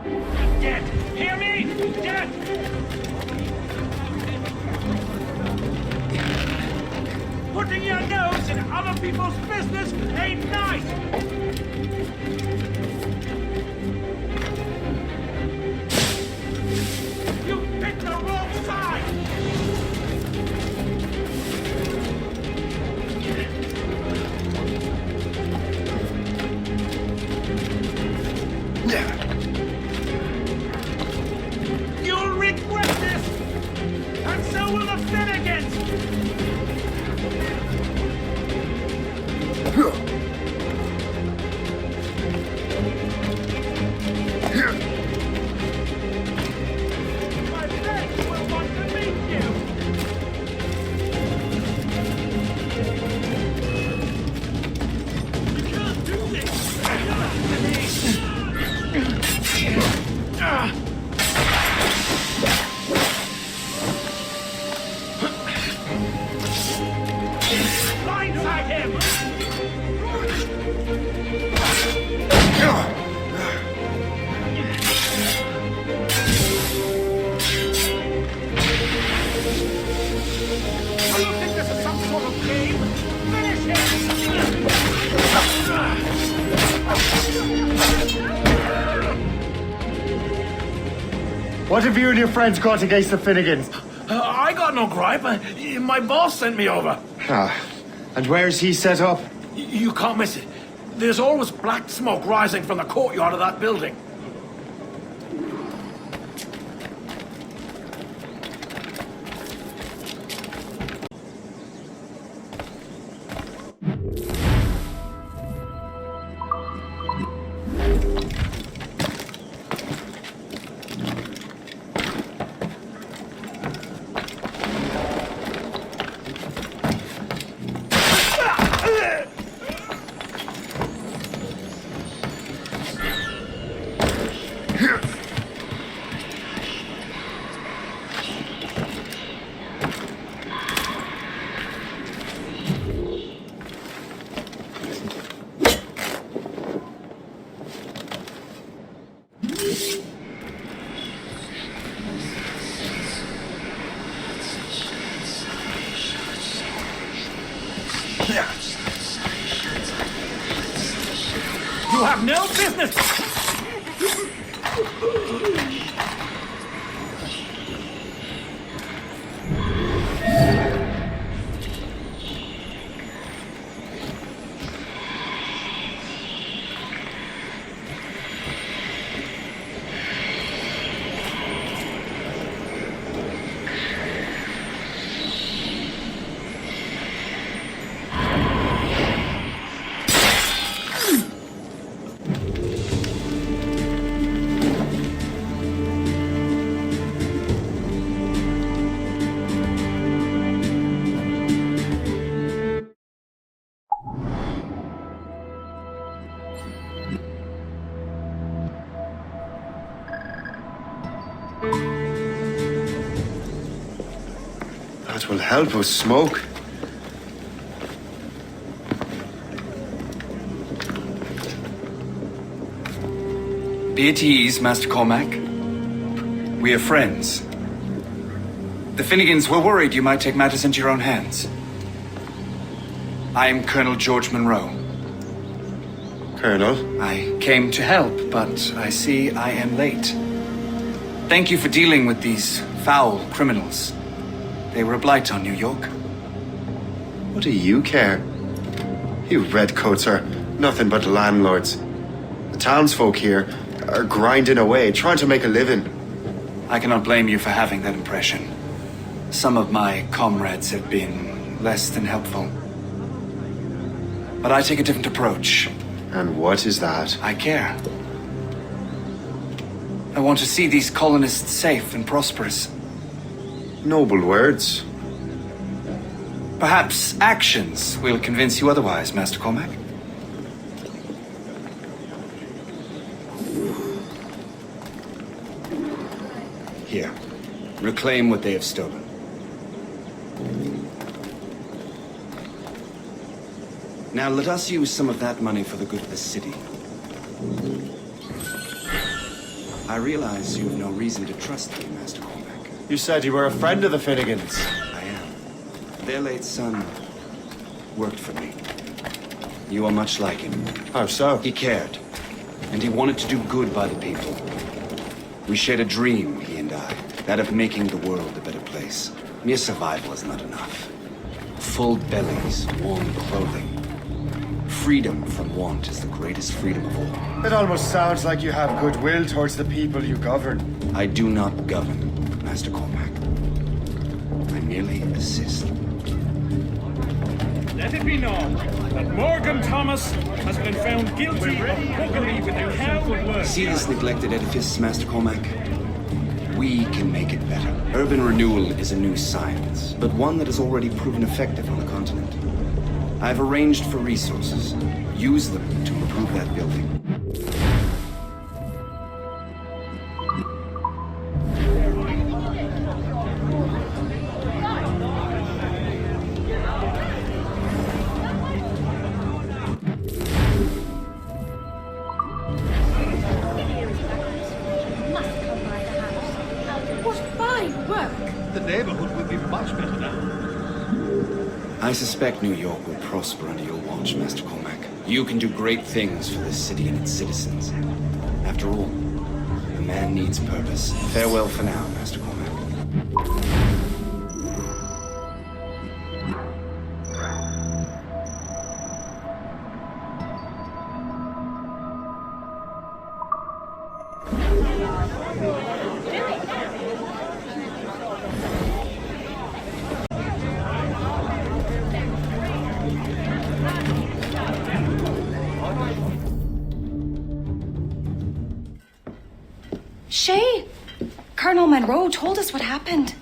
Dead! Hear me? Dead! Putting your nose in other people's business ain't nice! You picked the wrong side! You'll regret this! And so will the Finnegans! My friends will want to meet you! You can't do this! Blindside him! Do you think this is some sort of game? Finish him! What have you and your friends got against the Finnegans? I got no gripe. My boss sent me over. Ah, and where's he set up? You can't miss it. There's always black smoke rising from the courtyard of that building. You have no business! That will help us smoke. Be at ease, Master Cormac. We are friends. The Finnegans were worried you might take matters into your own hands. I am Colonel George Monroe. Colonel? I came to help, but I see I am late. Thank you for dealing with these foul criminals. They were a blight on New York. What do you care? You redcoats are nothing but landlords. The townsfolk here are grinding away, trying to make a living. I cannot blame you for having that impression. Some of my comrades have been less than helpful. But I take a different approach. And what is that? I care. I want to see these colonists safe and prosperous. Noble words. Perhaps actions will convince you otherwise, Master Cormac. Here, reclaim what they have stolen. Now let us use some of that money for the good of the city. I realize you have no reason to trust me, Master Cormac. You said you were a friend of the Finnegans. I am. Their late son worked for me. You are much like him. How so? He cared, and he wanted to do good by the people. We shared a dream, he and I, that of making the world a better place. Mere survival is not enough. Full bellies, warm clothing. Freedom from want is the greatest freedom of all. It almost sounds like you have goodwill towards the people you govern. I do not govern, Master Cormac. I merely assist. Let it be known that Morgan Thomas has been found guilty of buggery with the cow. See this neglected edifice, Master Cormac? We can make it better. Urban renewal is a new science, but one that has already proven effective on the continent. I've arranged for resources. Use them to improve that building. The neighborhood will be much better now. I suspect New York will prosper under your watch, Master Cormac. You can do great things for this city and its citizens. After all, a man needs purpose. Farewell for now, Master Cormac. Shay, Colonel Monroe told us what happened.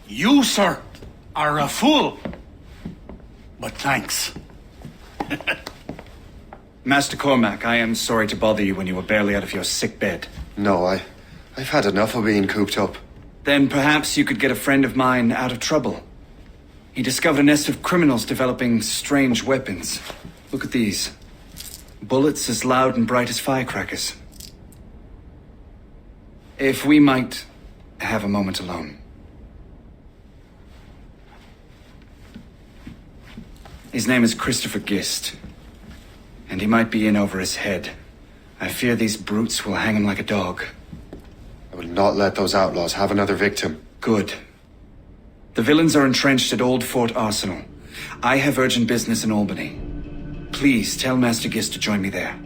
You, sir, are a fool. But thanks. Master Cormac, I am sorry to bother you when you were barely out of your sick bed. No, I've had enough of being cooped up. Then perhaps you could get a friend of mine out of trouble. He discovered a nest of criminals developing strange weapons. Look at these. Bullets as loud and bright as firecrackers. If we might have a moment alone. His name is Christopher Gist, and he might be in over his head. I fear these brutes will hang him like a dog. I will not let those outlaws have another victim. Good. The villains are entrenched at Old Fort Arsenal. I have urgent business in Albany. Please tell Master Gist to join me there.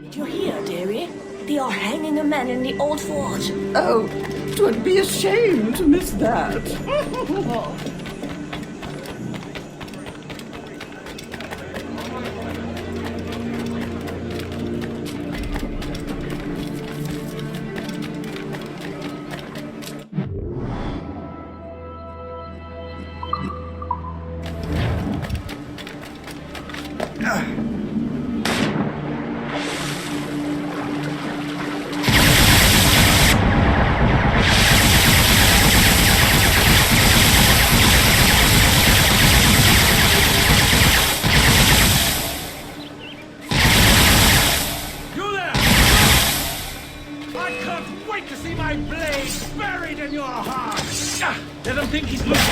Did you hear, dearie? They are hanging a man in the old fort. Oh, 'twould be a shame to miss that. You there! I can't wait to see my blade buried in your heart! Let him think he's looking.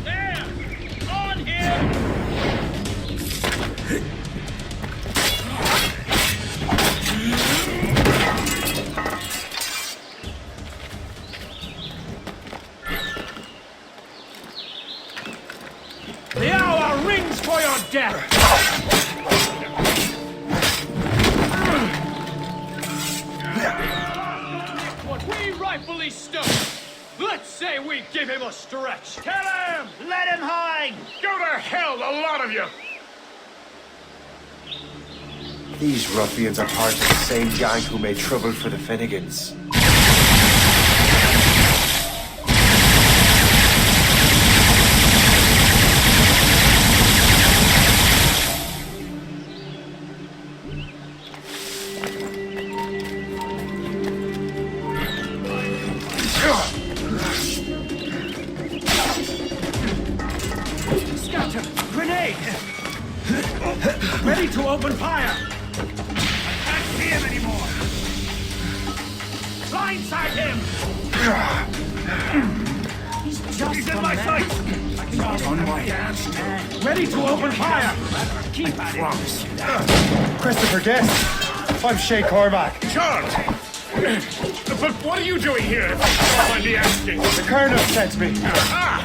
There! On him! The hour rings for your death! What we rightfully stood. Let's say we give him a stretch. Kill him! Let him hang! Go to hell, the lot of you! These ruffians are part of the same gang who made trouble for the Finnegans. open fire! I can't see him anymore! Blindside him! He's in my sight! Ready to open fire! Keep at it! Christopher Guest! I'm Shay Cormac. Charles! But what are you doing here, if I don't mind the asking? The Colonel sent me. Ah!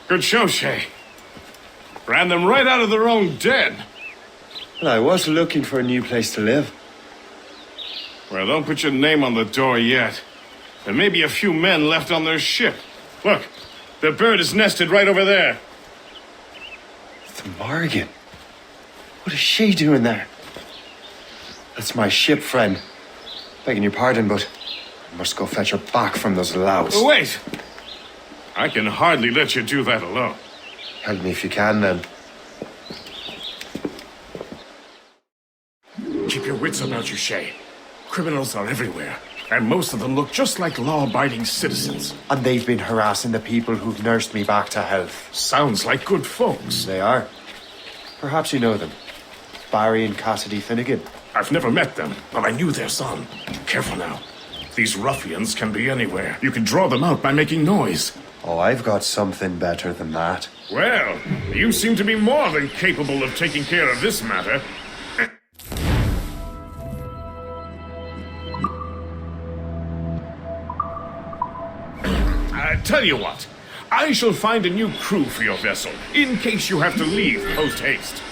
Good show, Shay. Ran them right out of their own den. Well, I was looking for a new place to live. Well, don't put your name on the door yet. There may be a few men left on their ship. Look, the bird is nested right over there. The Morgan. What is she doing there? That's my ship, friend. Begging your pardon, but I must go fetch her back from those louts. Oh, wait! I can hardly let you do that alone. Help me if you can, then. Keep your wits about you, Shay. Criminals are everywhere, and most of them look just like law-abiding citizens. And they've been harassing the people who've nursed me back to health. Sounds like good folks. They are. Perhaps you know them. Barry and Cassidy Finnegan. I've never met them, but I knew their son. Careful now. These ruffians can be anywhere. You can draw them out by making noise. Oh, I've got something better than that. Well, you seem to be more than capable of taking care of this matter. Tell you what, I shall find a new crew for your vessel, in case you have to leave post-haste.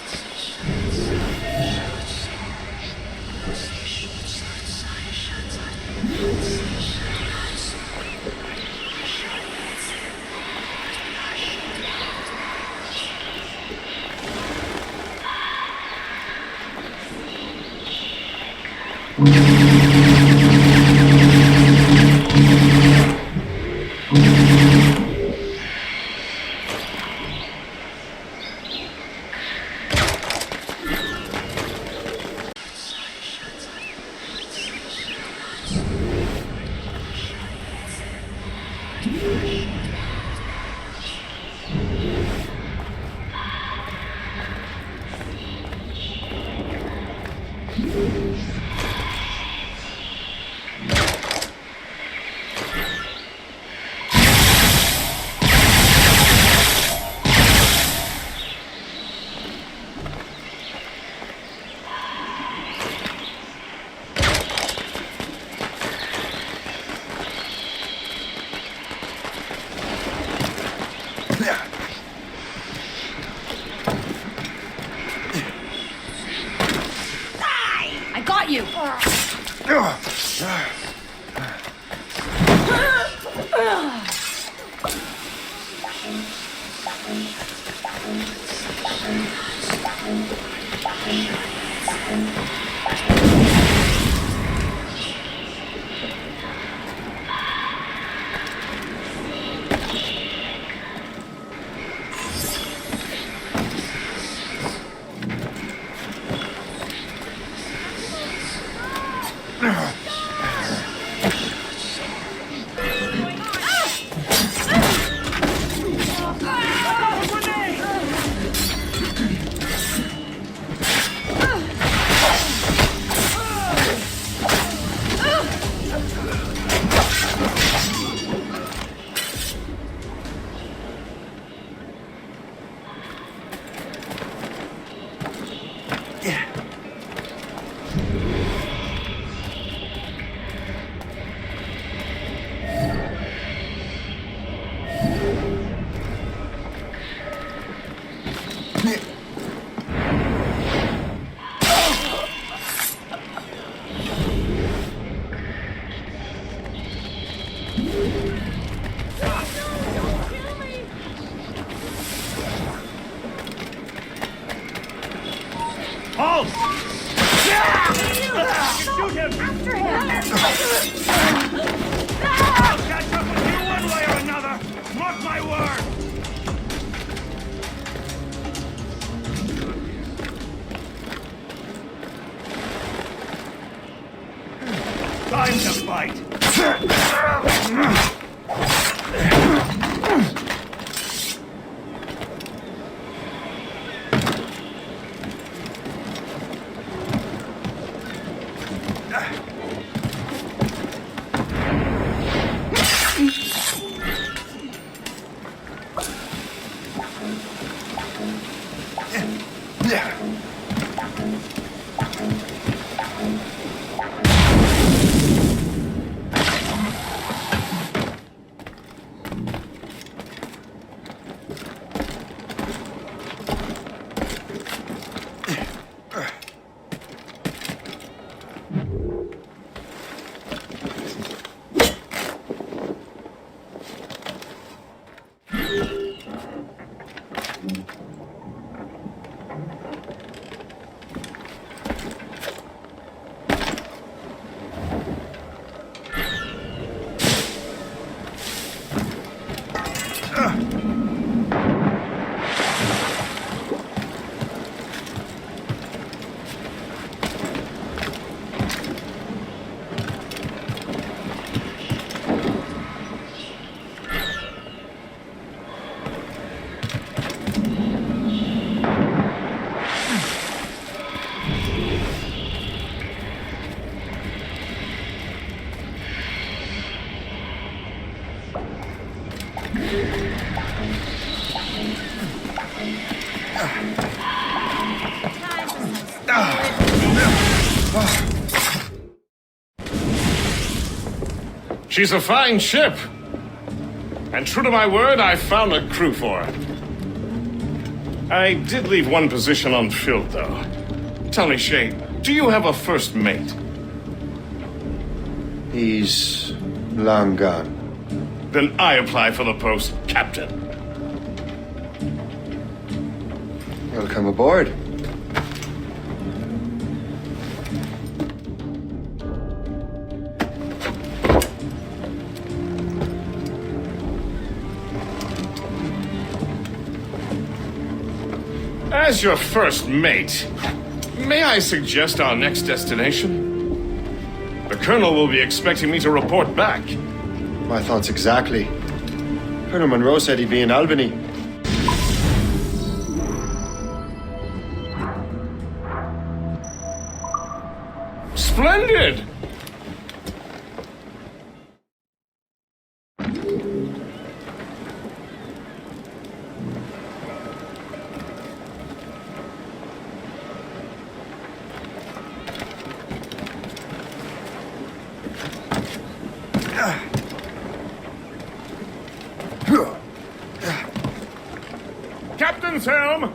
I got you. Halt! Shoot him! After him! I'll catch up with you one way or another! Mark my word! Time to fight! She's a fine ship. And true to my word, I found a crew for it. I did leave one position unfilled, though. Tell me, Shay, do you have a first mate? He's long gone. Then I apply for the post, Captain. Welcome aboard. As your first mate, may I suggest our next destination? The Colonel will be expecting me to report back. My thoughts exactly. Colonel Monroe said he'd be in Albany. Splendid! Captain's helm!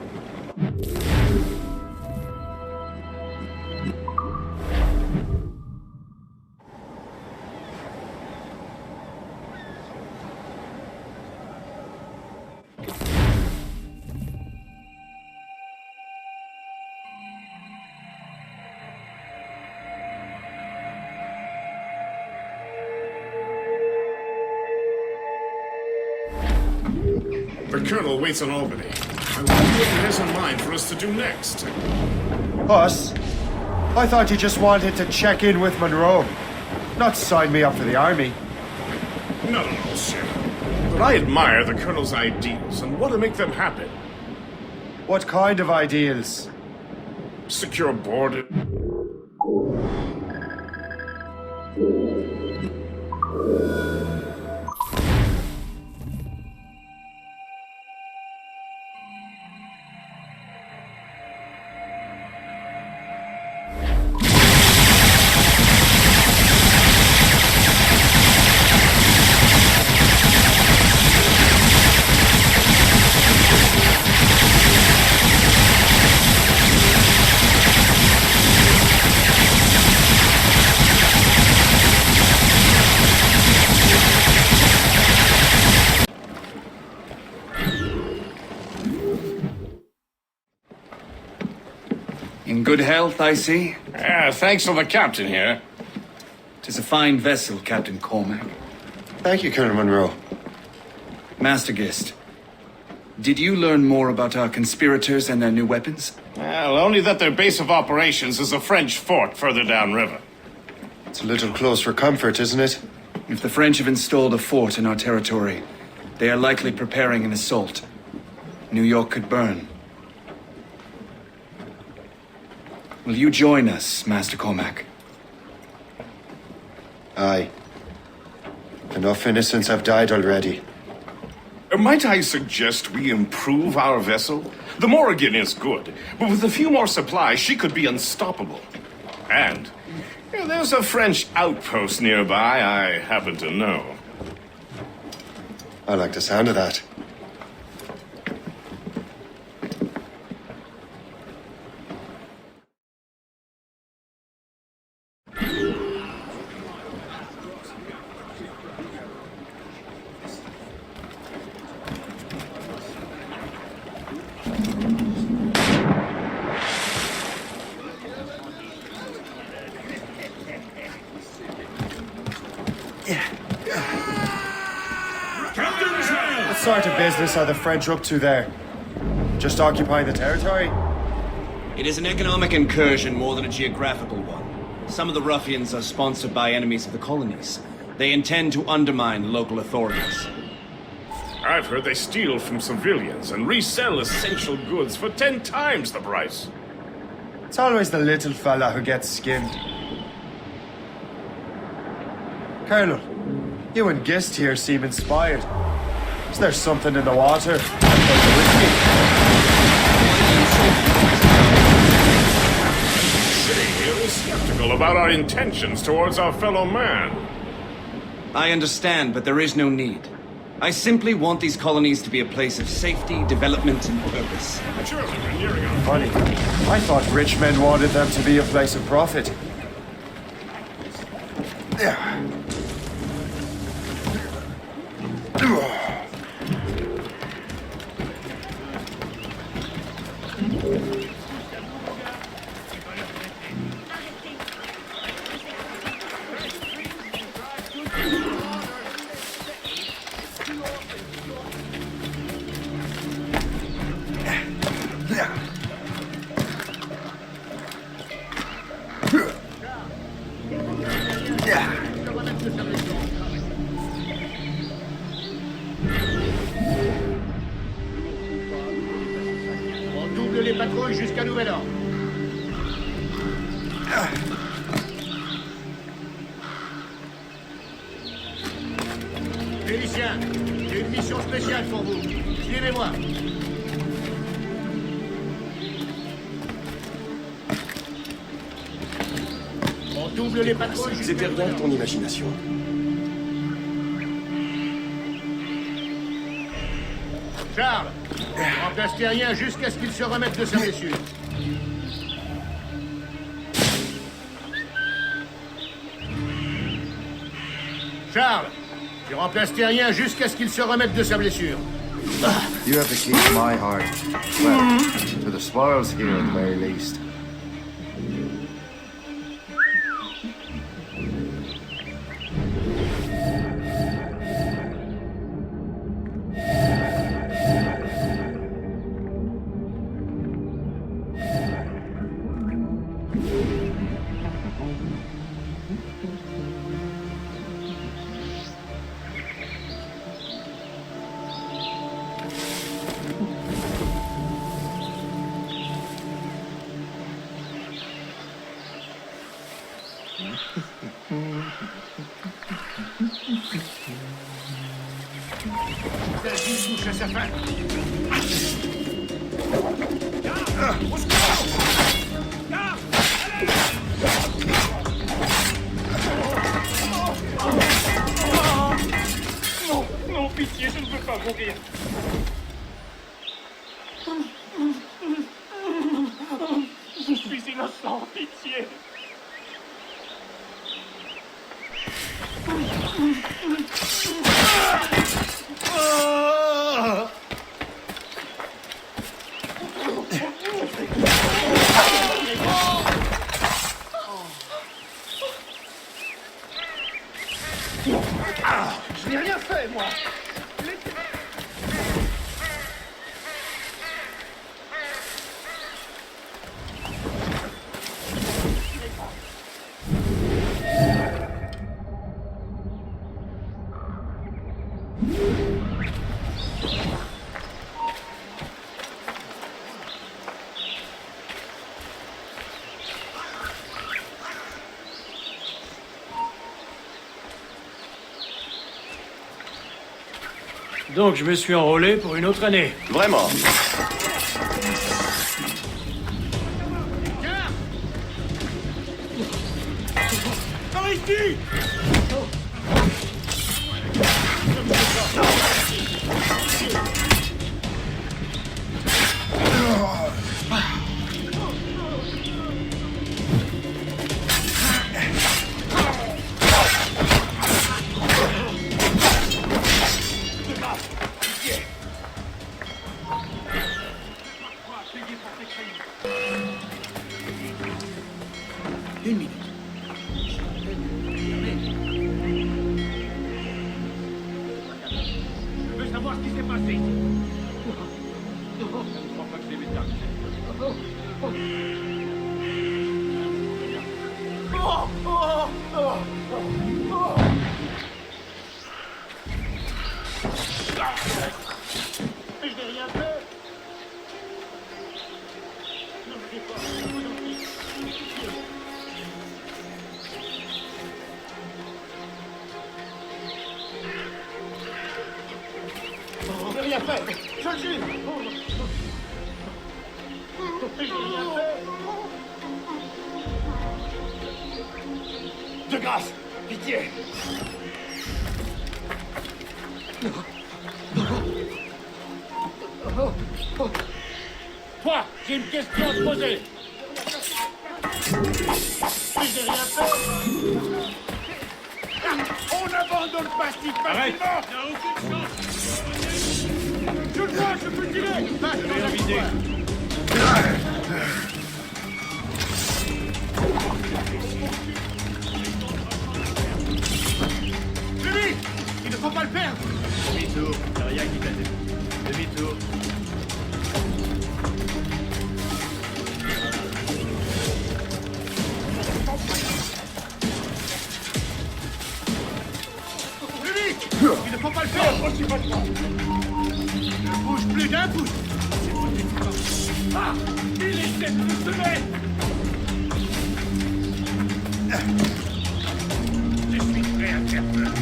The Colonel waits in Albany. I wonder what he has in mind for us to do next. Us? I thought you just wanted to check in with Monroe. Not sign me up for the army. No, sir. But I admire the Colonel's ideals and want to make them happen. What kind of ideals? Secure border. In good health, I see. Thanks to the captain here. 'Tis a fine vessel, Captain Cormac. Thank you, Colonel Monroe. Master Gist, did you learn more about our conspirators and their new weapons? Well, only that their base of operations is a French fort further downriver. It's a little close for comfort, isn't it? If the French have installed a fort in our territory, they are likely preparing an assault. New York could burn. Will you join us, Master Cormac? Aye. Enough innocents have died already. Might I suggest we improve our vessel? The Morrigan is good, but with a few more supplies, she could be unstoppable. And there's a French outpost nearby I happen to know. I like the sound of that. What sort of business are the French up to there? Just occupying the territory? It is an economic incursion more than a geographical one. Some of the ruffians are sponsored by enemies of the colonies. They intend to undermine local authorities. I've heard they steal from civilians and resell essential goods for 10 times the price. It's always the little fella who gets skinned. Colonel, you and Gist here seem inspired. Is there something in the water? City here is skeptical about our intentions towards our fellow man. I understand, but there is no need. I simply want these colonies to be a place of safety, development, and purpose. Surely we're nearing our... Funny. I thought rich men wanted them to be a place of profit. On double les patrouilles jusqu'à nouvel ordre. Félicien, j'ai une mission spéciale pour vous. Suivez-moi. On double les patrouilles jusqu'à nouvel ordre. ton imagination. Charles, remplace Terrien jusqu'à ce qu'il se remette de sa blessure. Charles, tu remplaces Terrien jusqu'à ce qu'il se remette de sa blessure. You have the key to my heart. Well, to the spoils here at the very least. Celle-ci touche à sa fin. Non, non, pitié, je ne veux pas mourir. Je suis innocent, pitié. fait, moi. Donc je me suis enrôlé pour une autre année. Vraiment? Par ici! Une minute. Je veux savoir ce qui s'est passé. Je ne crois pas que c'est métal. Mais je n'ai rien fait. Non, je sais pas. Je vous en prie. Je n'ai rien fait. Je le jure. Je n'ai rien fait. De grâce, pitié. Toi, j'ai une question à te poser. Mais je n'ai rien fait. On abandonne le plastique facilement. Il n'y a aucune chance. Je le vois, je peux tirer. Rien vidé. Lui, il ne faut pas le perdre. Demi-tour, c'est rien qui t'aide. Demi-tour. Il ne faut pas le faire. Ne bouge plus d'un pouce. Ah, il essaie de me semer. Je suis prêt à faire peur.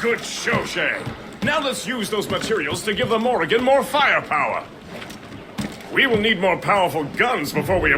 Good show, Shay. Now let's use those materials to give the Morrigan more firepower. We will need more powerful guns before we...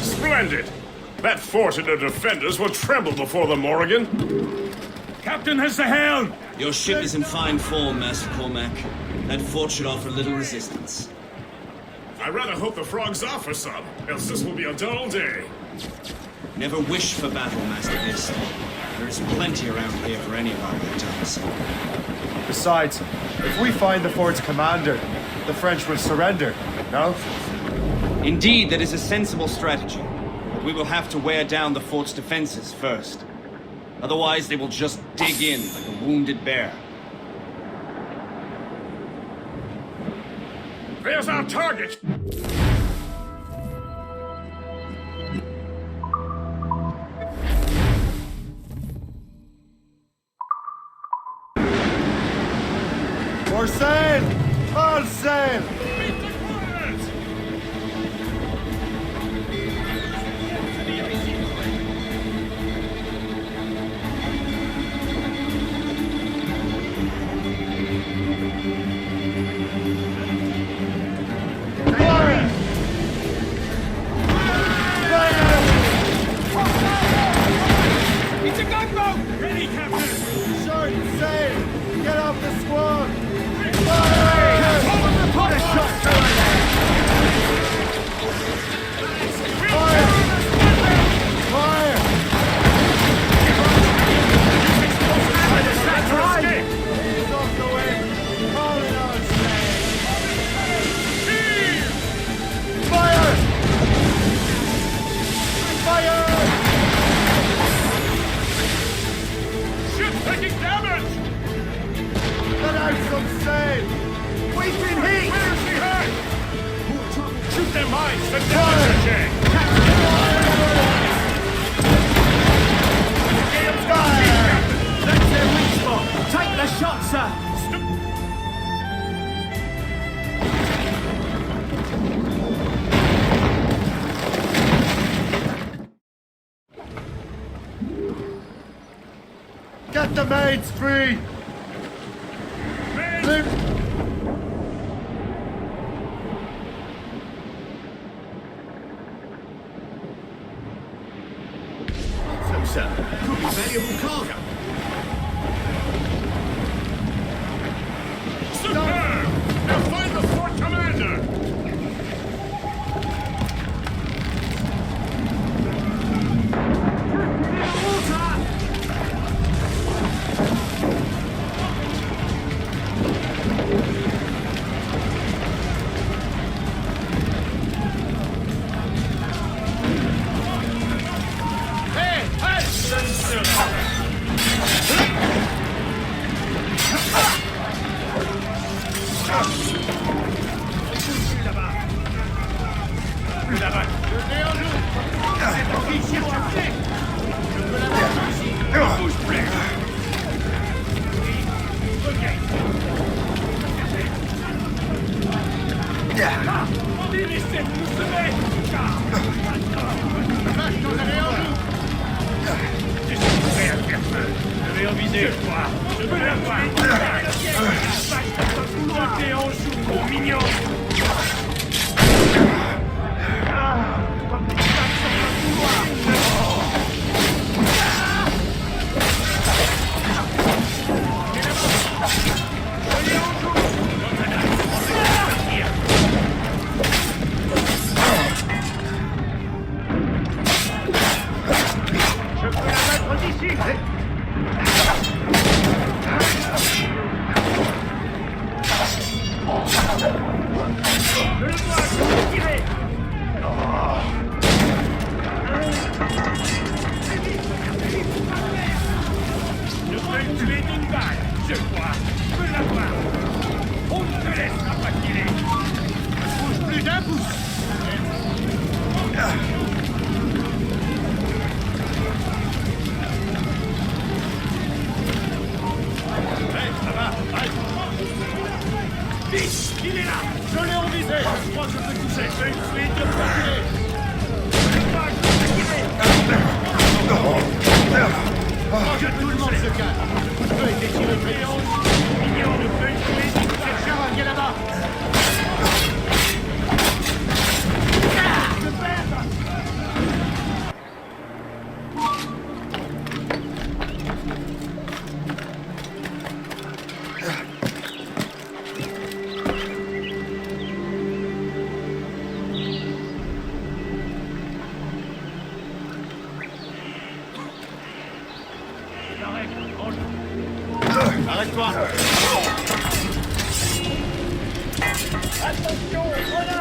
Splendid! That fort and their defenders will tremble before the Morrigan. Captain has the helm. Your ship is in fine form, Master Cormac. That fort should offer little resistance. I rather hope the frogs offer some, else this will be a dull day. Never wish for battle, Master Beast. There is plenty around here for any of our battles. Besides, if we find the fort's commander, the French will surrender, no? Indeed, that is a sensible strategy. But we will have to wear down the fort's defenses first. Otherwise, they will just dig in like a wounded bear. There's our target! For sail! All sail! It's a gunboat! Ready, Captain! Short sail! Get off the squad! Put a shot through it! Fire! Fire! That's right! He's off the way! Calling on sail! Fire! Fire! Ship taking damage! Let out some sail! We've been hit! Where's the hurt? Shoot their mines to damage their That's their weak spot! Take the shot, sir! Get the maids free! Live! So, sir, could be valuable cargo. Superb! Now find the fort commander! J'arrête. Arrête-toi. Attention, grenade.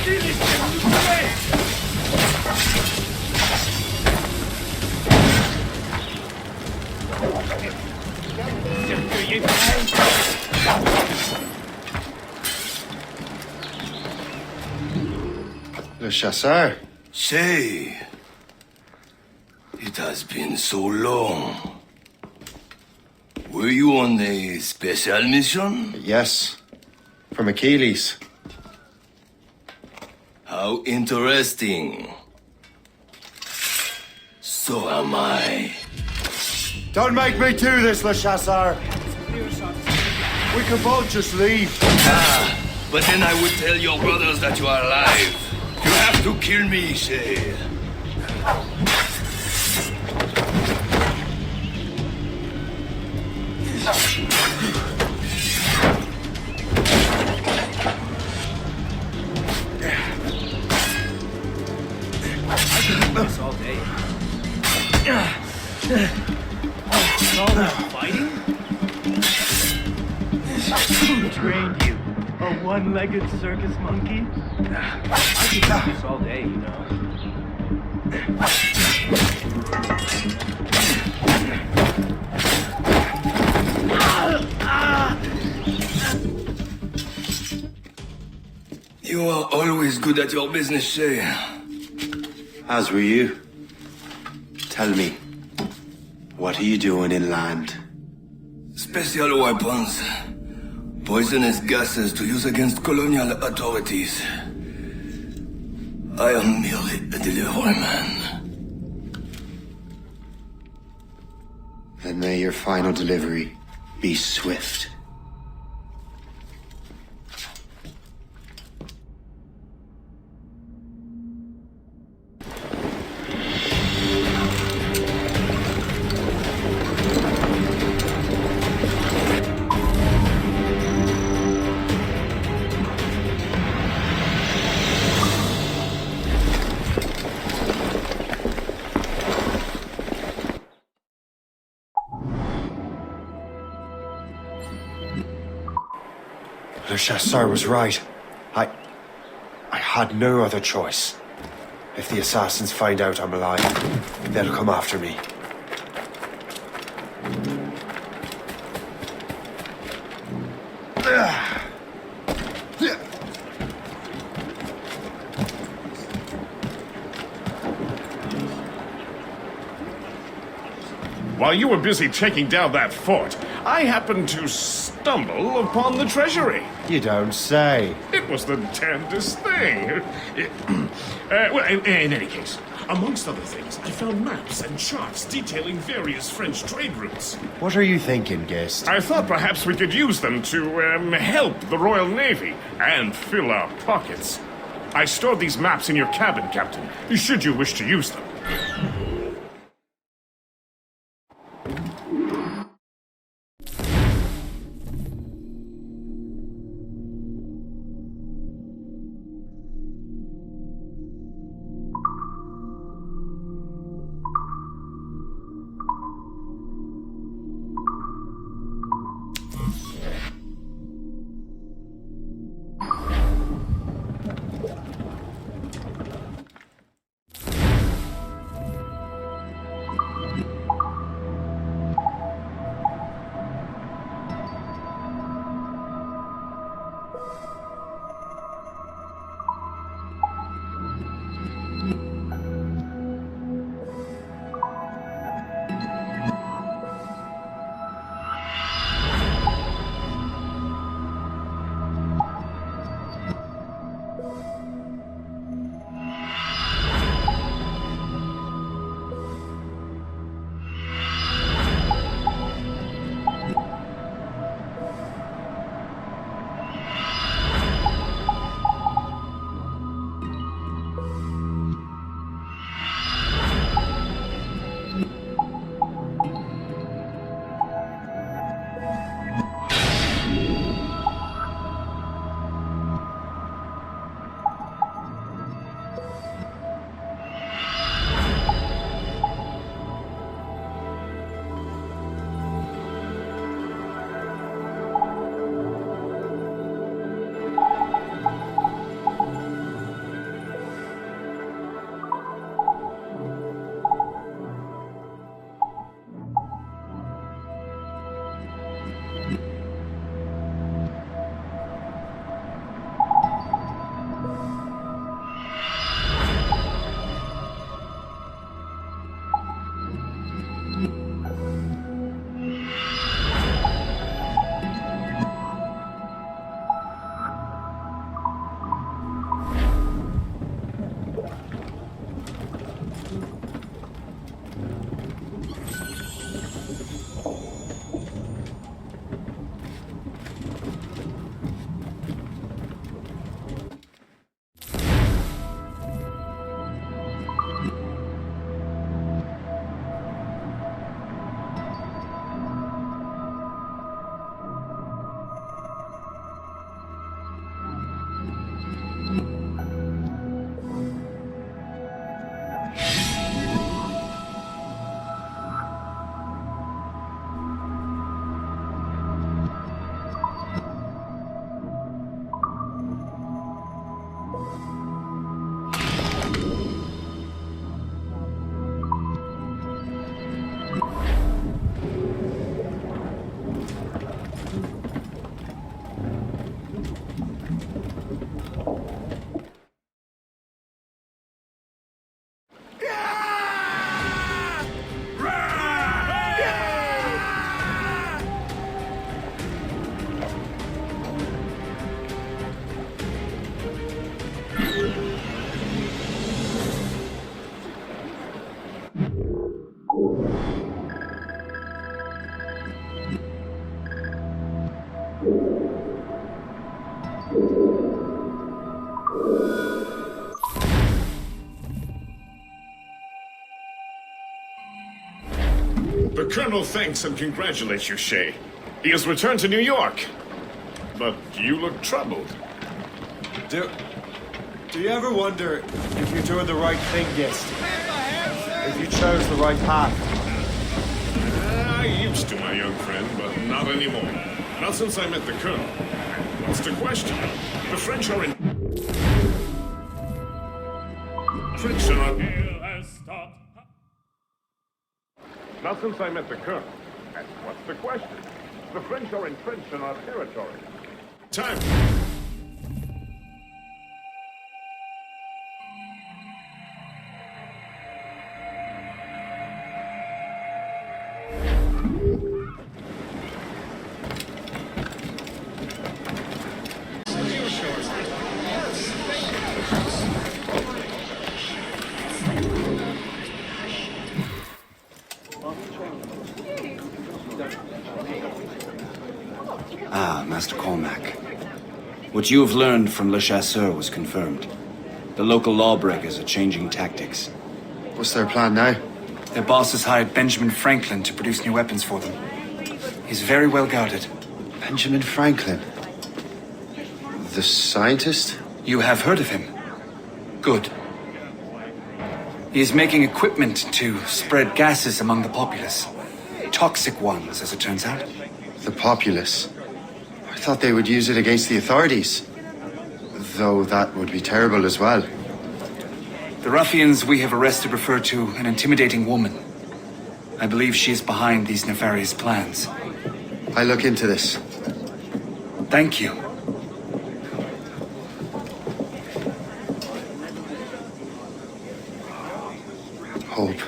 Laissez-vous tuer. Cercueil est prêt. Le chasseur. Say, it has been so long. Were you on a special mission? Yes. From Achilles. How interesting. So am I. Don't make me do this, Le Chasseur. We could both just leave. But then I would tell your brothers that you are alive. You have to kill me, Shay. This all day. All that fighting? Who trained you? A one-legged circus monkey? I could do this all day, you know. You are always good at your business, Shay. As were you. Tell me, what are you doing inland? Special weapons. Poisonous gases to use against colonial authorities. I am merely a delivery man. Then may your final delivery be swift. Le Chasseur was right. I had no other choice. If the assassins find out I'm alive, they'll come after me. While you wwere busy taking down that fort, I happened to stumble upon the treasury. You don't say. It was the damnedest thing. Well, in any case, amongst other things, I found maps and charts detailing various French trade routes. What are you thinking, guest? I thought perhaps we could use them to help the Royal Navy and fill our pockets. I stored these maps in your cabin, Captain, should you wish to use them. The Colonel thanks and congratulates you, Shay. He has returned to New York. But you look troubled. Do you ever wonder if you're doing the right thing, Gist? If you chose the right path? I used to, my young friend, but not anymore. Not since I met the Colonel. What's the question? The French are in... French are... Not since I met the Colonel. And what's the question? The French are entrenched in our territory. Time. Ah, Master Cormac. What you have learned from Le Chasseur was confirmed. The local lawbreakers are changing tactics. What's their plan now? Their boss has hired Benjamin Franklin to produce new weapons for them. He's very well guarded. Benjamin Franklin? The scientist? You have heard of him? Good. He is making equipment to spread gases among the populace. Toxic ones, as it turns out. The populace? I thought they would use it against the authorities. Though that would be terrible as well. The ruffians we have arrested refer to an intimidating woman. I believe she is behind these nefarious plans. I look into this. Thank you. Hope.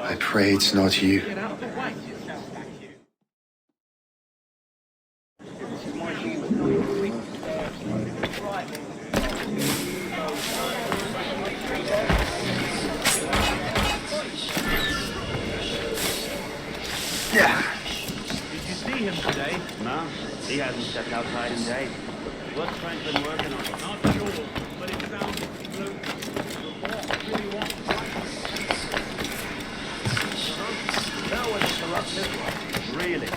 I pray it's not you. Did you see him today? No, he hasn't stepped outside in days. What's Franklin working on? Not sure, but it sounds explosive. The boss really wants to know when to corrupt this one. Really?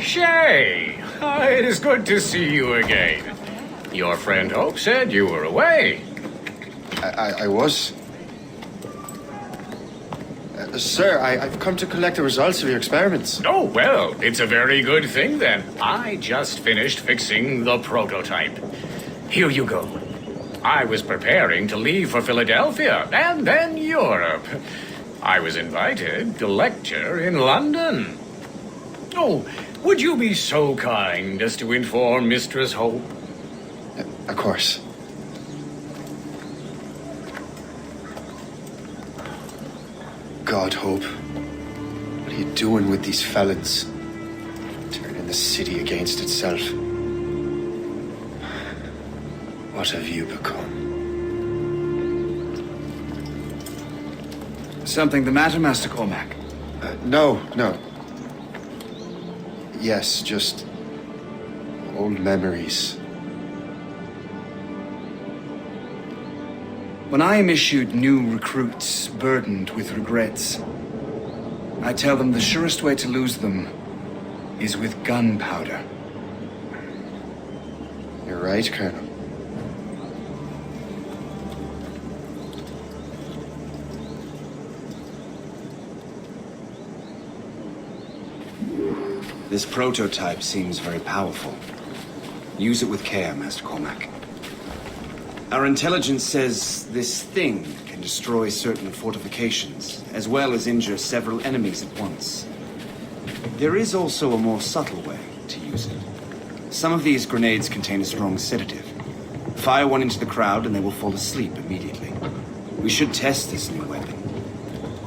Shay! It is good to see you again. Your friend Hope said you were away. I was. Sir, I've come to collect the results of your experiments. Oh, well, it's a very good thing then. I just finished fixing the prototype. Here you go. I was preparing to leave for Philadelphia and then Europe. I was invited to lecture in London. Oh, would you be so kind as to inform Mistress Hope? Of course. God, Hope. What are you doing with these felons? Turning the city against itself. What have you become? Something the matter, Master Cormac? No. Yes, just old memories. When I am issued new recruits burdened with regrets, I tell them the surest way to lose them is with gunpowder. You're right, Colonel. This prototype seems very powerful. Use it with care, Master Cormac. Our intelligence says this thing can destroy certain fortifications, as well as injure several enemies at once. There is also a more subtle way to use it. Some of these grenades contain a strong sedative. Fire one into the crowd and they will fall asleep immediately. We should test this new weapon.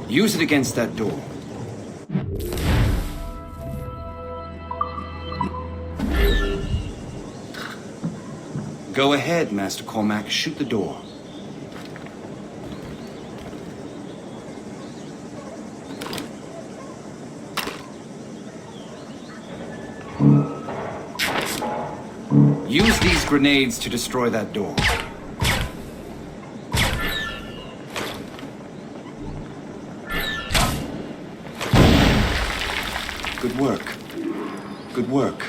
Use it against that door. Go ahead, Master Cormac. Shoot the door. Use these grenades to destroy that door. Good work. Good work.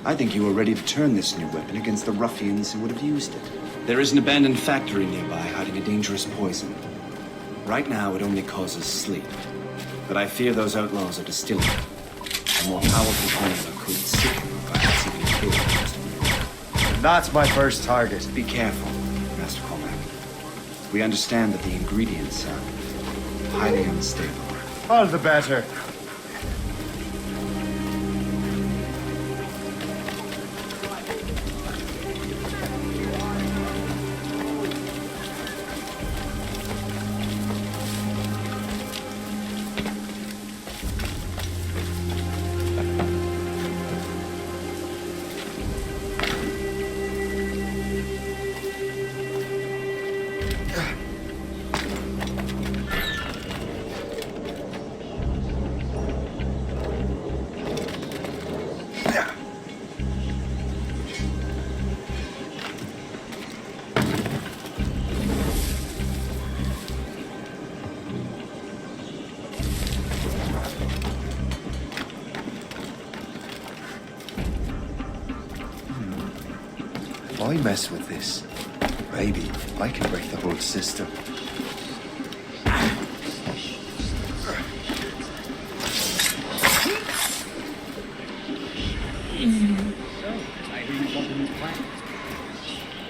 I think you are ready to turn this new weapon against the ruffians who would have used it. There is an abandoned factory nearby hiding a dangerous poison. Right now, it only causes sleep. But I fear those outlaws are distilling it. A more powerful formula could sicken or perhaps even kill most of you. That's my first target. Be careful, Master Cormac. We understand that the ingredients are highly unstable. All the better. Why mess with this? Maybe I can break the whole system.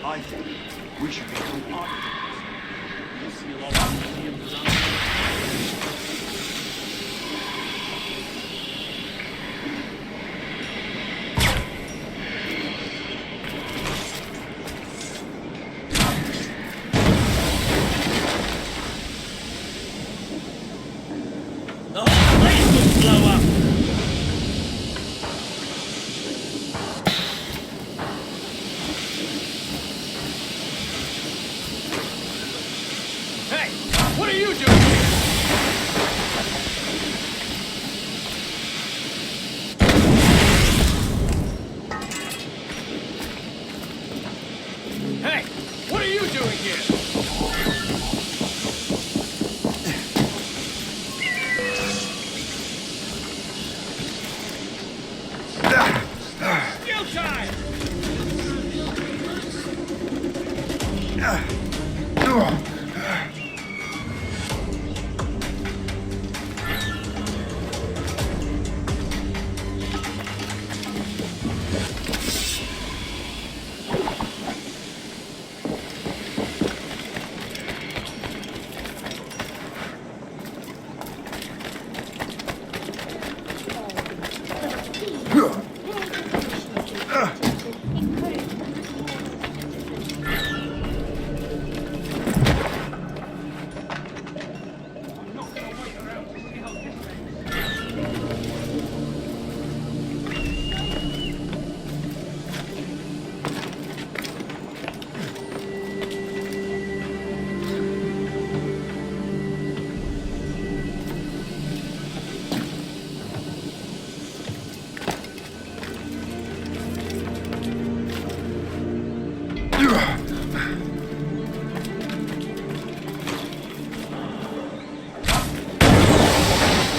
I think we should become architects. You see a lot of museums around. The whole place will blow up. Hey, what are you doing here? Hey, what are you doing here? Skill time!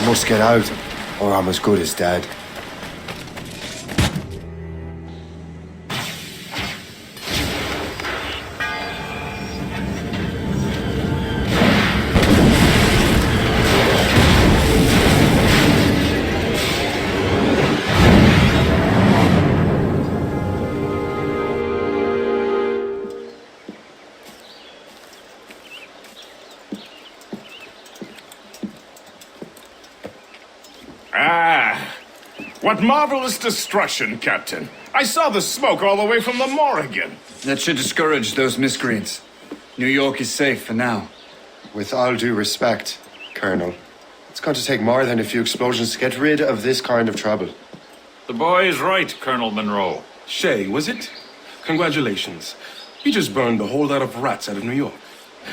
Must get out, or I'm as good as dead. What marvelous destruction, Captain. I saw the smoke all the way from the Morrigan. That should discourage those miscreants. New York is safe for now. With all due respect, Colonel, it's going to take more than a few explosions to get rid of this kind of trouble. The boy is right, Colonel Monroe. Shay, was it? Congratulations. You just burned a whole lot of rats out of New York.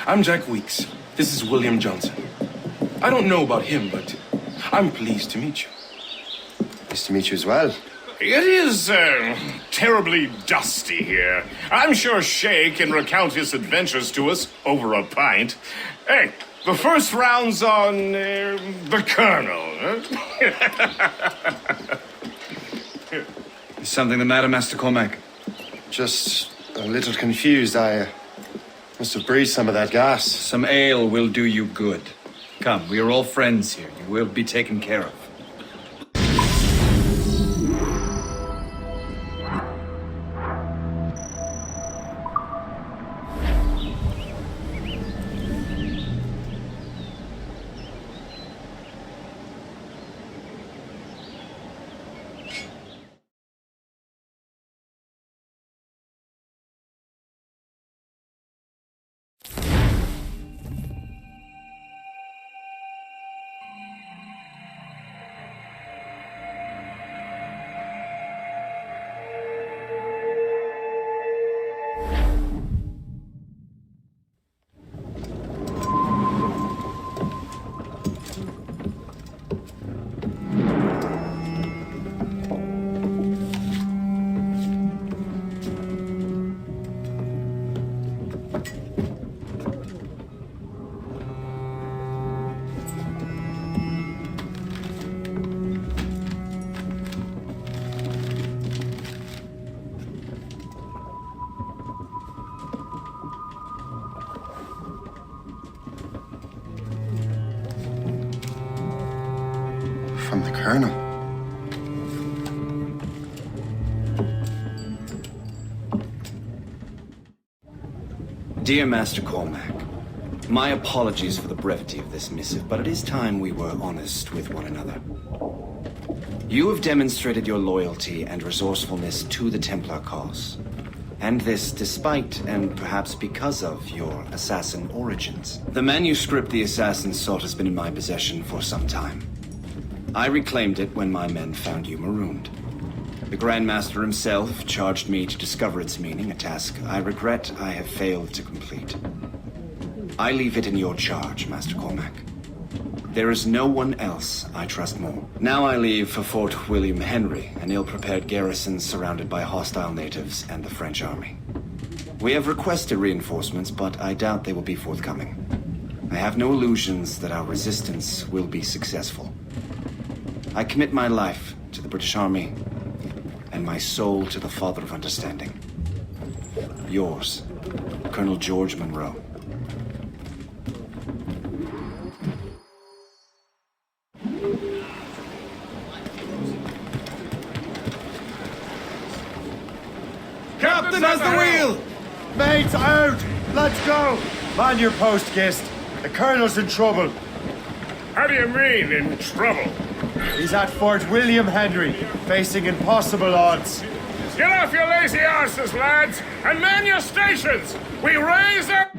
I'm Jack Weeks. This is William Johnson. I don't know about him, but I'm pleased to meet you. Nice to meet you as well. It is terribly dusty here. I'm sure Shay can recount his adventures to us over a pint. Hey, the first round's on the Colonel. Is something the matter, Master Cormac? Just a little confused. I must have breathed some of that gas. Some ale will do you good. Come, we are all friends here. You will be taken care of. From the Colonel. Dear Master Cormac, my apologies for the brevity of this missive, but it is time we were honest with one another. You have demonstrated your loyalty and resourcefulness to the Templar cause. And this despite, and perhaps because of, your assassin origins. The manuscript the assassins sought has been in my possession for some time. I reclaimed it when my men found you marooned. The Grand Master himself charged me to discover its meaning, a task I regret I have failed to complete. I leave it in your charge, Master Cormac. There is no one else I trust more. Now I leave for Fort William Henry, an ill-prepared garrison surrounded by hostile natives and the French army. We have requested reinforcements, but I doubt they will be forthcoming. I have no illusions that our resistance will be successful. I commit my life to the British Army and my soul to the Father of Understanding. Yours, Colonel George Monroe. Captain has the wheel! Mates, out! Let's go! Man your post, Gist. The Colonel's in trouble. How do you mean, in trouble? He's at Fort William Henry, facing impossible odds. Get off your lazy arses, lads, and man your stations! We raise our...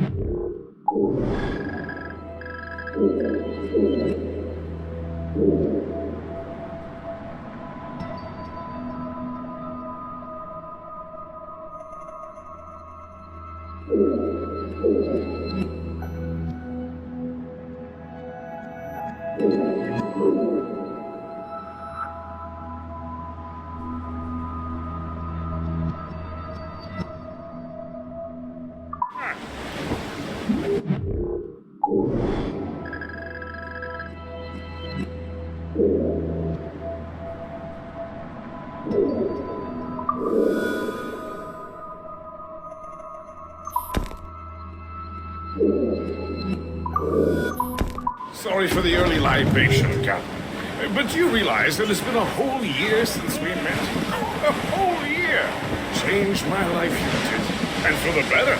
Sorry for the early libation, Captain. But you realize that it's been a whole year since we met? A whole year! Changed my life, you did. And for the better.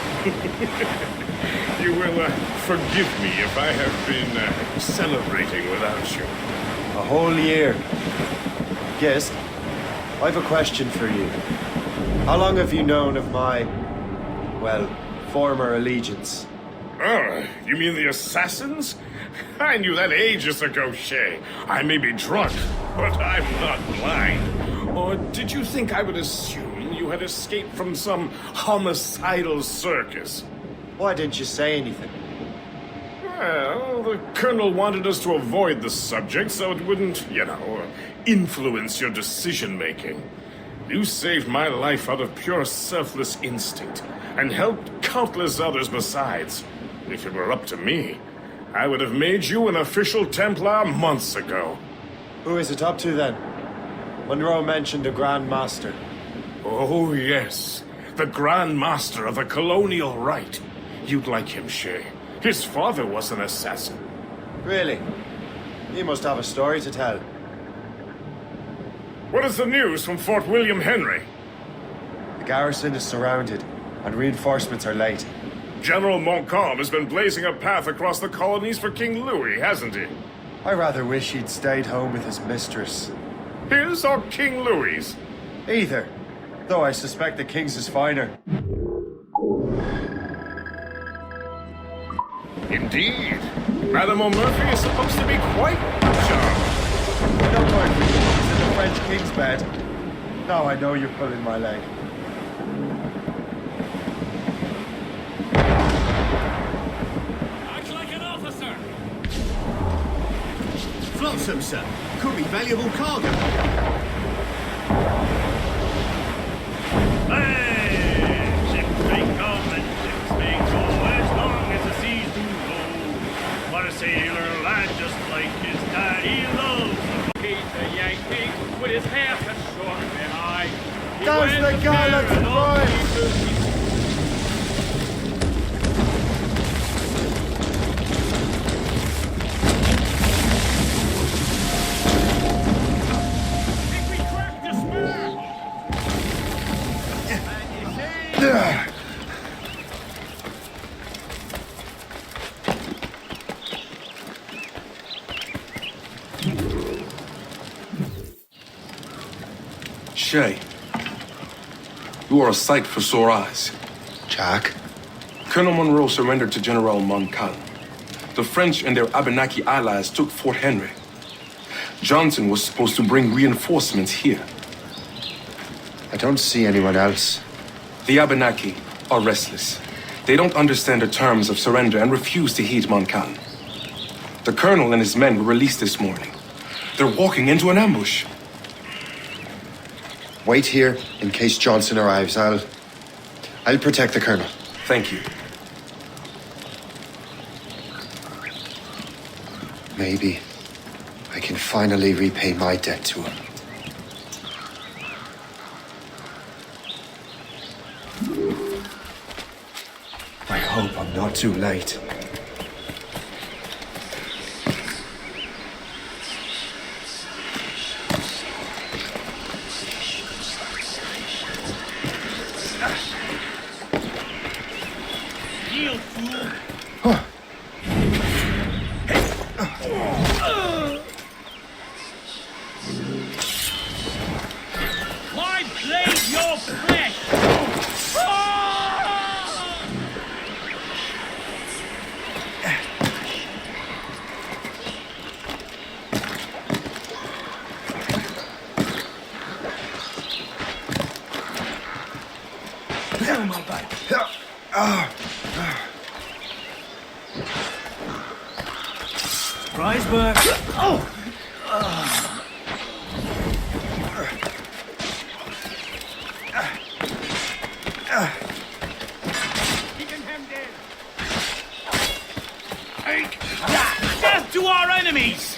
You will forgive me if I have been celebrating without you. A whole year. Gist, I have a question for you. How long have you known of my, well, former allegiance? Oh, you mean the assassins? I knew that ages ago, Shay. I may be drunk, but I'm not blind. Or did you think I would assume you you had escaped from some homicidal circus. Why didn't you say anything? Well, the Colonel wanted us to avoid the subject so it wouldn't, influence your decision-making. You saved my life out of pure selfless instinct, and helped countless others besides. If it were up to me, I would have made you an official Templar months ago. Who is it up to then? Monroe mentioned the Grand Master. Oh, yes. The Grand Master of the Colonial Rite. You'd like him, Shay. His father was an assassin. Really? He must have a story to tell. What is the news from Fort William Henry? The garrison is surrounded, and reinforcements are late. General Montcalm has been blazing a path across the colonies for King Louis, hasn't he? I rather wish he'd stayed home with his mistress. His or King Louis's? Either, though I suspect the King's is finer. Indeed. Madame O'Murphy is supposed to be quite charming. Don't worry, he's in the French King's bed. Now I know you're pulling my leg. Act like an officer! Flotsam, sir. Could be valuable cargo. Hey! Ships may come and ships may go as long as the seas do roll. But a sailor lad just like his daddy loves. He's a Yankee with his hair cut short behind. Down the gallants, boys! Shay, you are a sight for sore eyes. Jack? Colonel Monroe surrendered to General Montcalm. The French and their Abenaki allies took Fort Henry. Johnson was supposed to bring reinforcements here. I don't see anyone else. The Abenaki are restless. They don't understand the terms of surrender and refuse to heed Montcalm. The colonel and his men were released this morning. They're walking into an ambush. Wait here in case Johnson arrives. I'll protect the colonel. Thank you. Maybe I can finally repay my debt to him. I hope I'm not too late. Yield, fool! My blade, your flesh! Down my back. Riseberg. Oh! Keep him hemmed in! Take that! Death to our enemies!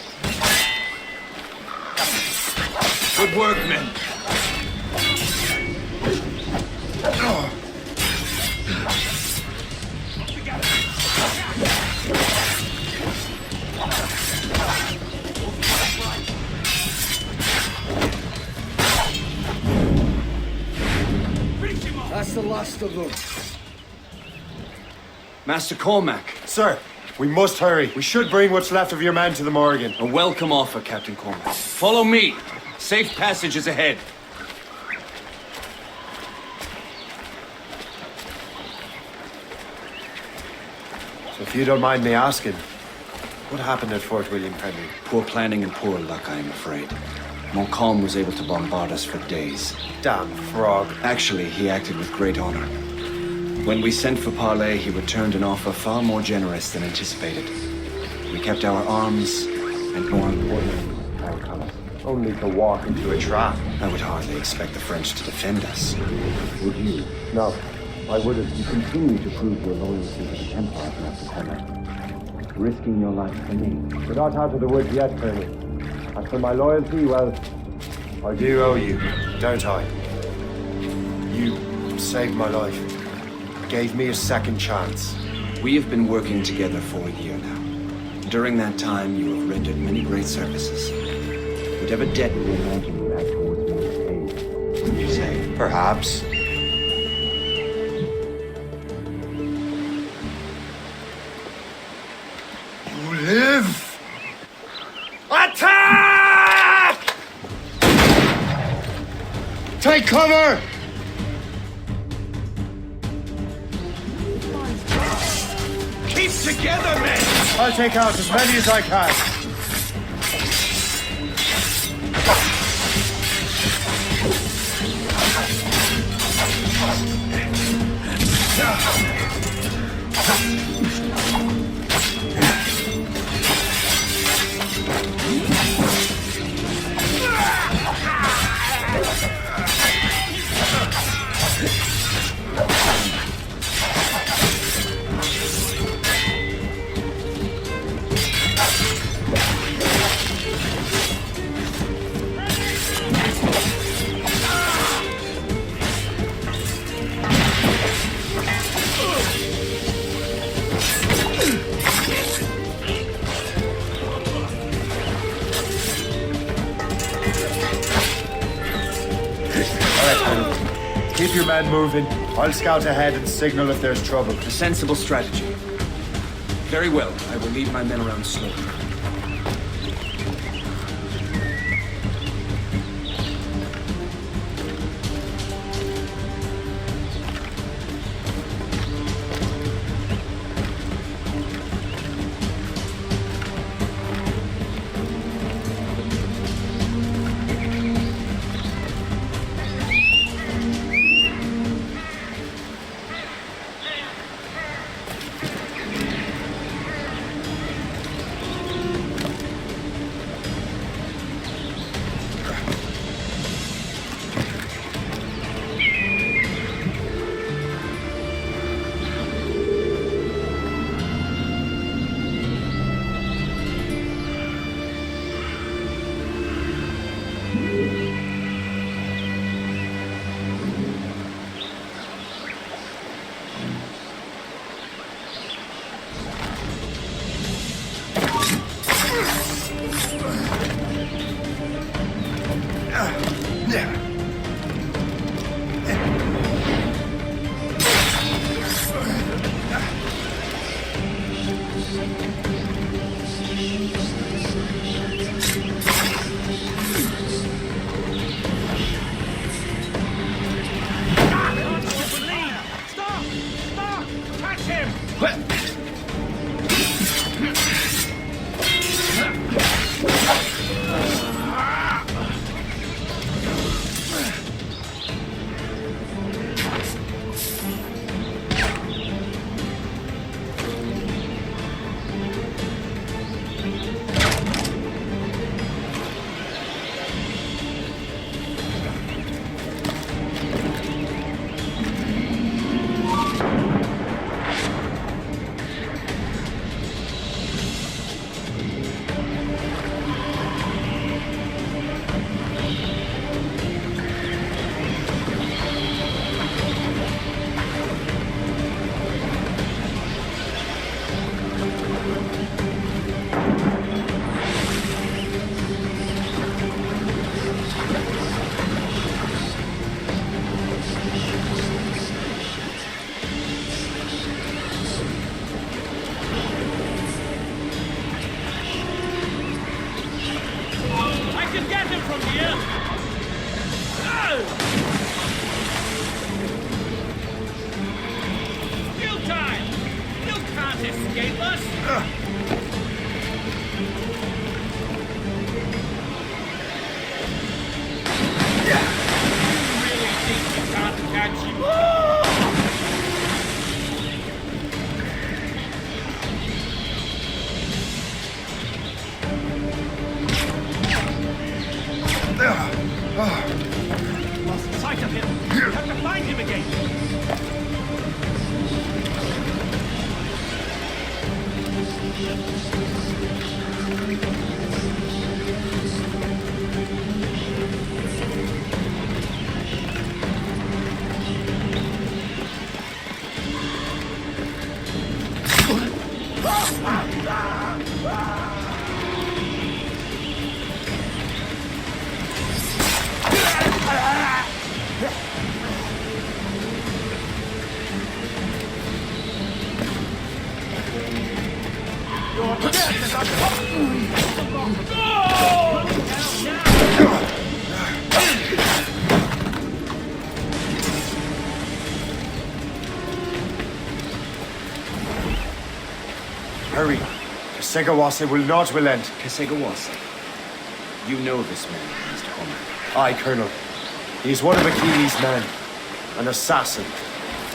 Good work, men. That's the last of them. Master Cormac. Sir, we must hurry. We should bring what's left of your men to the Morgan. A welcome offer, Captain Cormac. Follow me. Safe passage is ahead. So if you don't mind me asking, what happened at Fort William Henry? Poor planning and poor luck, I am afraid. Montcalm was able to bombard us for days. Damn frog. Actually, he acted with great honor. When we sent for parley, he returned an offer far more generous than anticipated. We kept our arms, and more importantly, our colors. Only to walk into a trap. I would hardly expect the French to defend us. Would you? No. I would if you continue to prove your loyalty to the Empire, Master Cormac. Risking your life for me. We're not out of the woods yet, Colonel. As for my loyalty, well, I do owe you, don't I? You saved my life. Gave me a second chance. We have been working together for a year now. During that time, you have rendered many great services. Whatever debt we imagine you have towards me is paid, would you say? Perhaps. You live! Attack! Take cover! Keep together, men! I'll take out as many as I can. Keep your men moving. I'll scout ahead and signal if there's trouble. A sensible strategy. Very well. I will lead my men around slowly. really think you can't catch him? Lost sight of him. We have to find him again. Hurry. Segawase will not relent. Kesegawase. You know this man, Mr. Cormac. Aye, Colonel. He is one of Achilles' men. An assassin,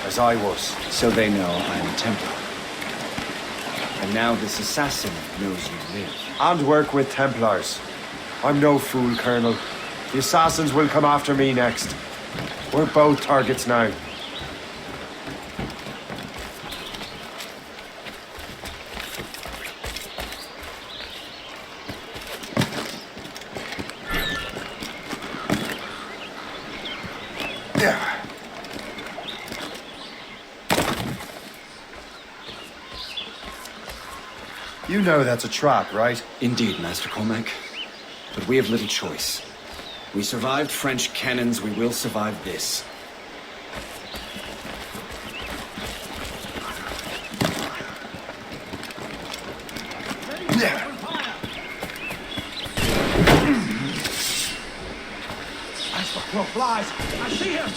as I was. So they know I am a Templar. And now this assassin knows you live. And work with Templars. I'm no fool, Colonel. The assassins will come after me next. We're both targets now. You know that's a trap, right? Indeed, Master Cormac. But we have little choice. We survived French cannons, we will survive this. As the crow flies, I see him!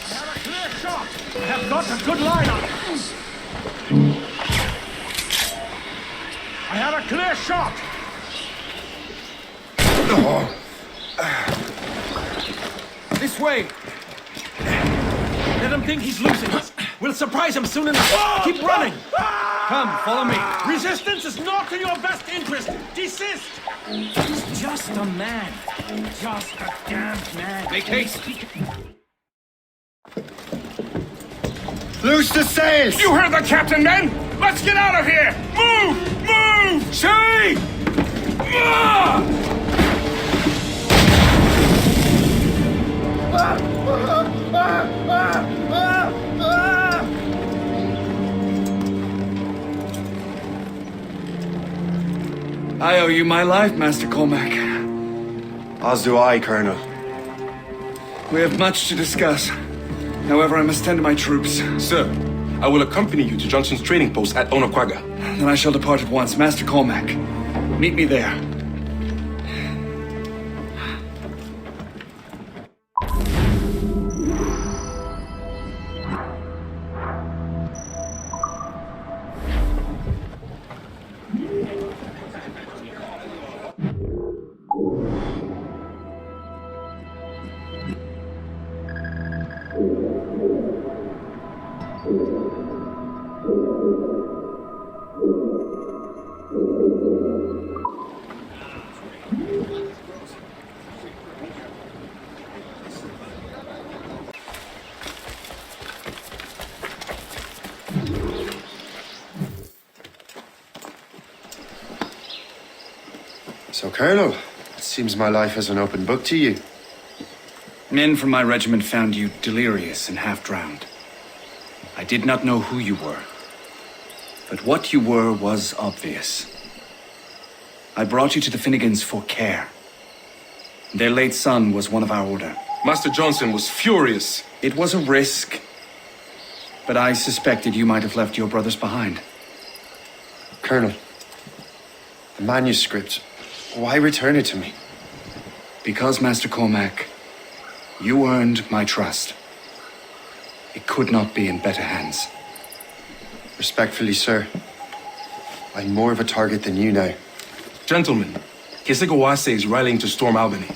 I have a clear shot! I have got a good line on him! I have a clear shot! This way! Let him think he's losing us. We'll surprise him soon enough. Keep running! Come, follow me. Resistance is not in your best interest. Desist! He's just a man. Just a damned man. Make haste! Loose the sails! You heard the captain, men! Let's get out of here! Move! Move! Say! I owe you my life, Master Cormac. As do I, Colonel. We have much to discuss. However, I must tend to my troops. Sir, I will accompany you to Johnson's trading post at Onokwaga. Then I shall depart at once. Master Cormac, meet me there. So, Colonel, it seems my life is an open book to you. Men from my regiment found you delirious and half-drowned. I did not know who you were. But what you were was obvious. I brought you to the Finnegans for care. Their late son was one of our order. Master Johnson was furious. It was a risk, but I suspected you might have left your brothers behind. Colonel, the manuscript, why return it to me? Because, Master Cormac, you earned my trust. It could not be in better hands. Respectfully, sir, I'm more of a target than you now. Gentlemen, Kesegawase is rallying to storm Albany.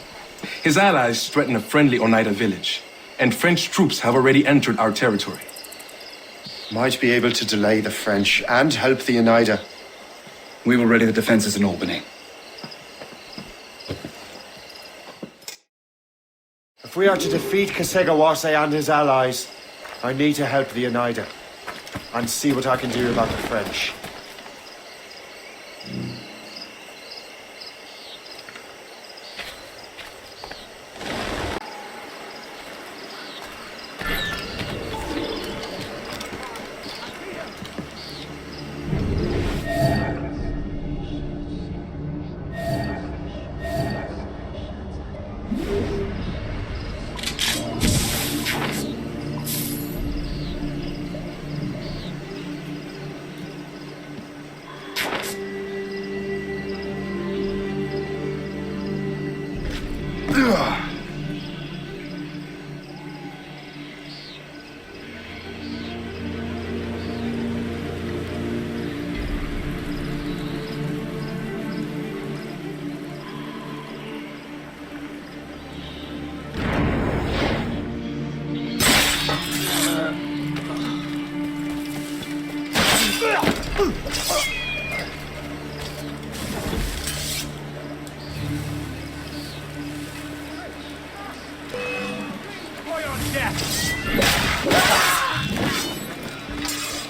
His allies threaten a friendly Oneida village, and French troops have already entered our territory. Might be able to delay the French and help the Oneida. We will ready the defenses in Albany. If we are to defeat Kesegawase and his allies, I need to help the Oneida and see what I can do about the French.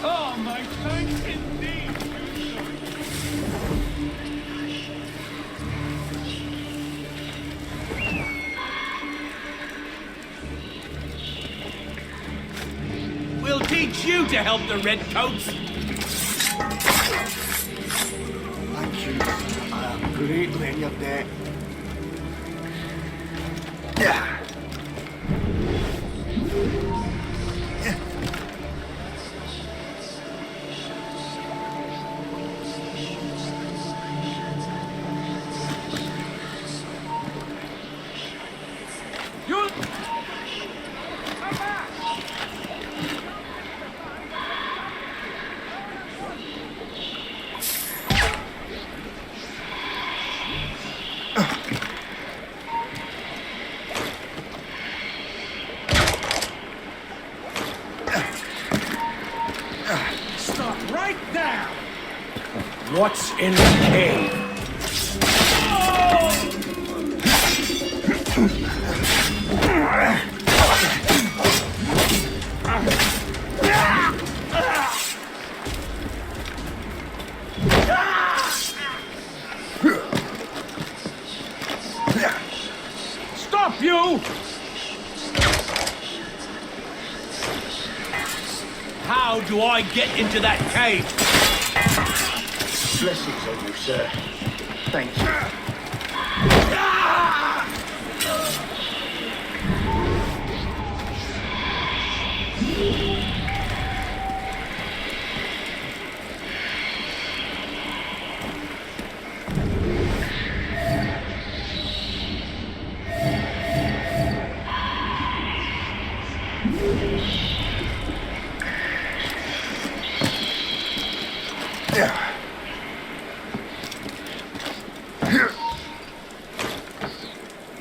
Oh, my thanks indeed. We'll teach you to help the Redcoats. Thank you. I am greatly in your debt. Stop right there! What's in the cave? Stop, you! How do I get into that cave? Blessings on you, sir. Thank you.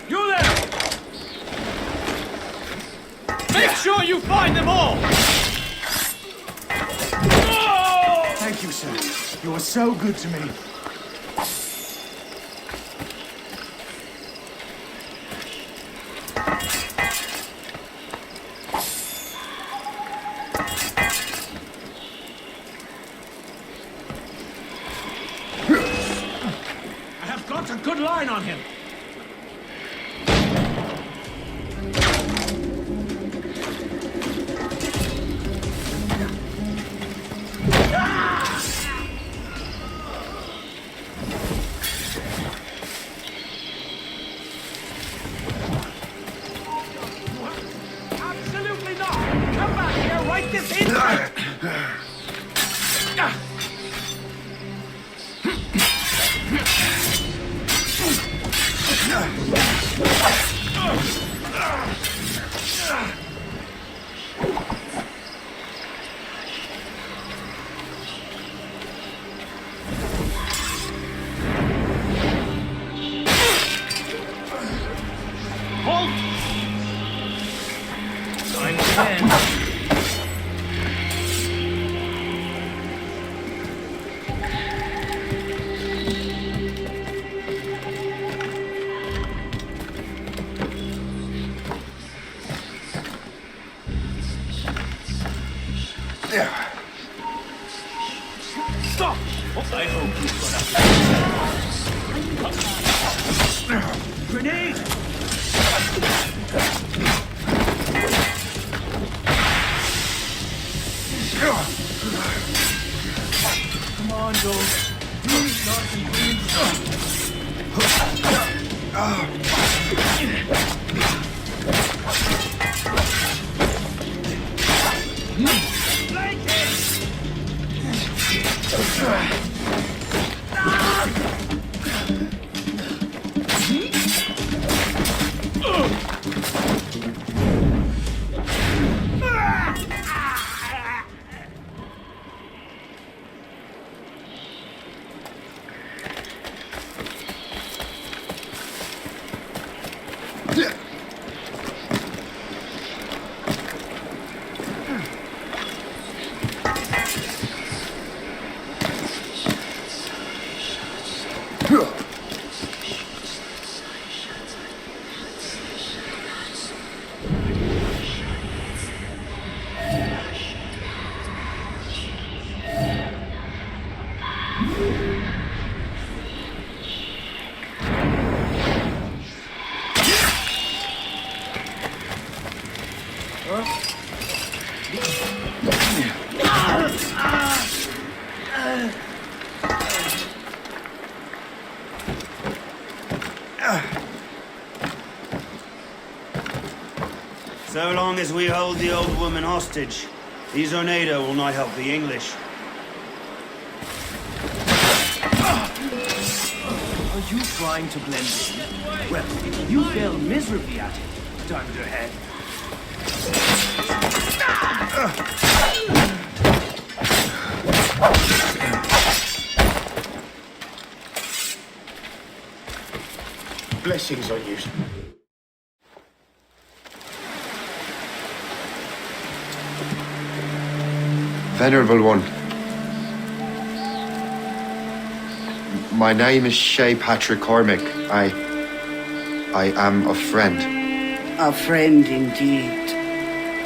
You there! Make sure you find them all! Thank you, sir. You are so good to me. I have got a good line on him. Absolutely not! Come back here right this instant! Halt! I'm dead. Stop! I hope you've got a grenade! Come on, Joe. Use not So long as we hold the old woman hostage, these Oneida will not help the English. Are you trying to blend in? Well, you failed miserably at it, dunderhead. Blessings on you. Venerable one, my name is Shay Patrick Cormac. I am a friend. A friend indeed.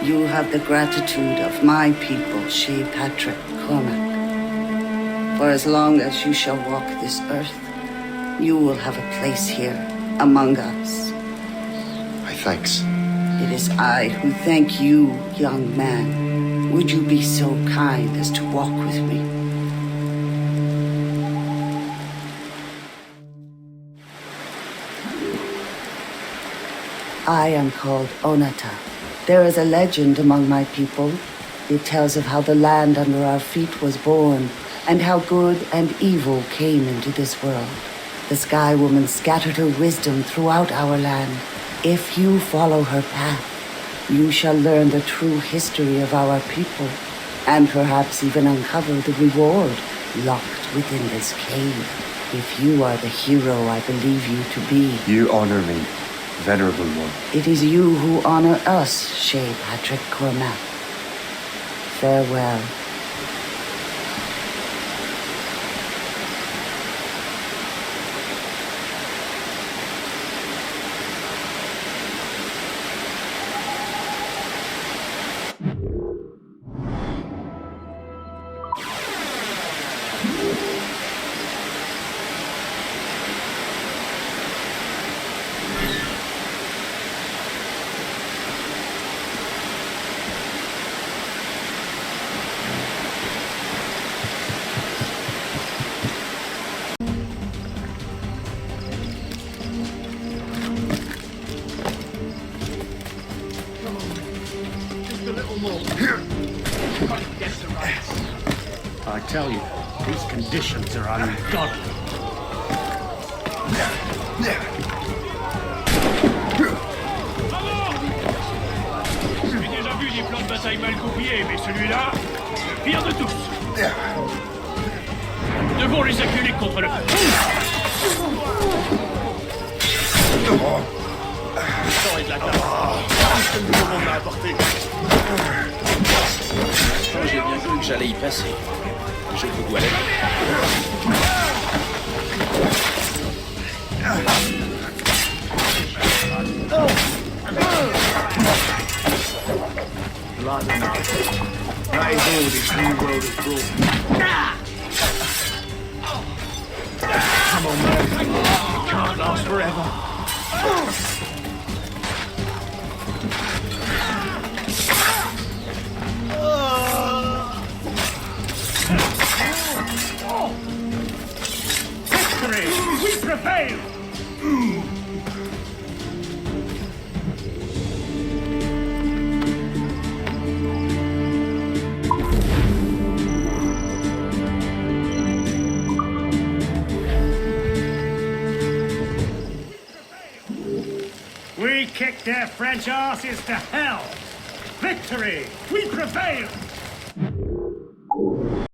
You have the gratitude of my people, Shay Patrick Cormac. For as long as you shall walk this earth, you will have a place here among us. My thanks. It is I who thank you, young man. Would you be so kind as to walk with me? I am called Onata. There is a legend among my people. It tells of how the land under our feet was born, and how good and evil came into this world. The Sky Woman scattered her wisdom throughout our land. If you follow her path, you shall learn the true history of our people, and perhaps even uncover the reward locked within this cave. If you are the hero I believe you to be. You honor me, venerable one. It is you who honor us, Shay Patrick Cormac. Farewell. I tell you, these conditions are ungodly. J'ai déjà vu des plans de bataille mal copiés, mais celui-là, le pire de tous. Nous devons les acculer contre le... ça va être la carte. J'ai bien cru que j'allais y passer. Je vous dois la That is all this new world has brought. Come on, man. It can't last forever. Victory! We prevail! We kicked their French asses to hell! Victory! We prevail!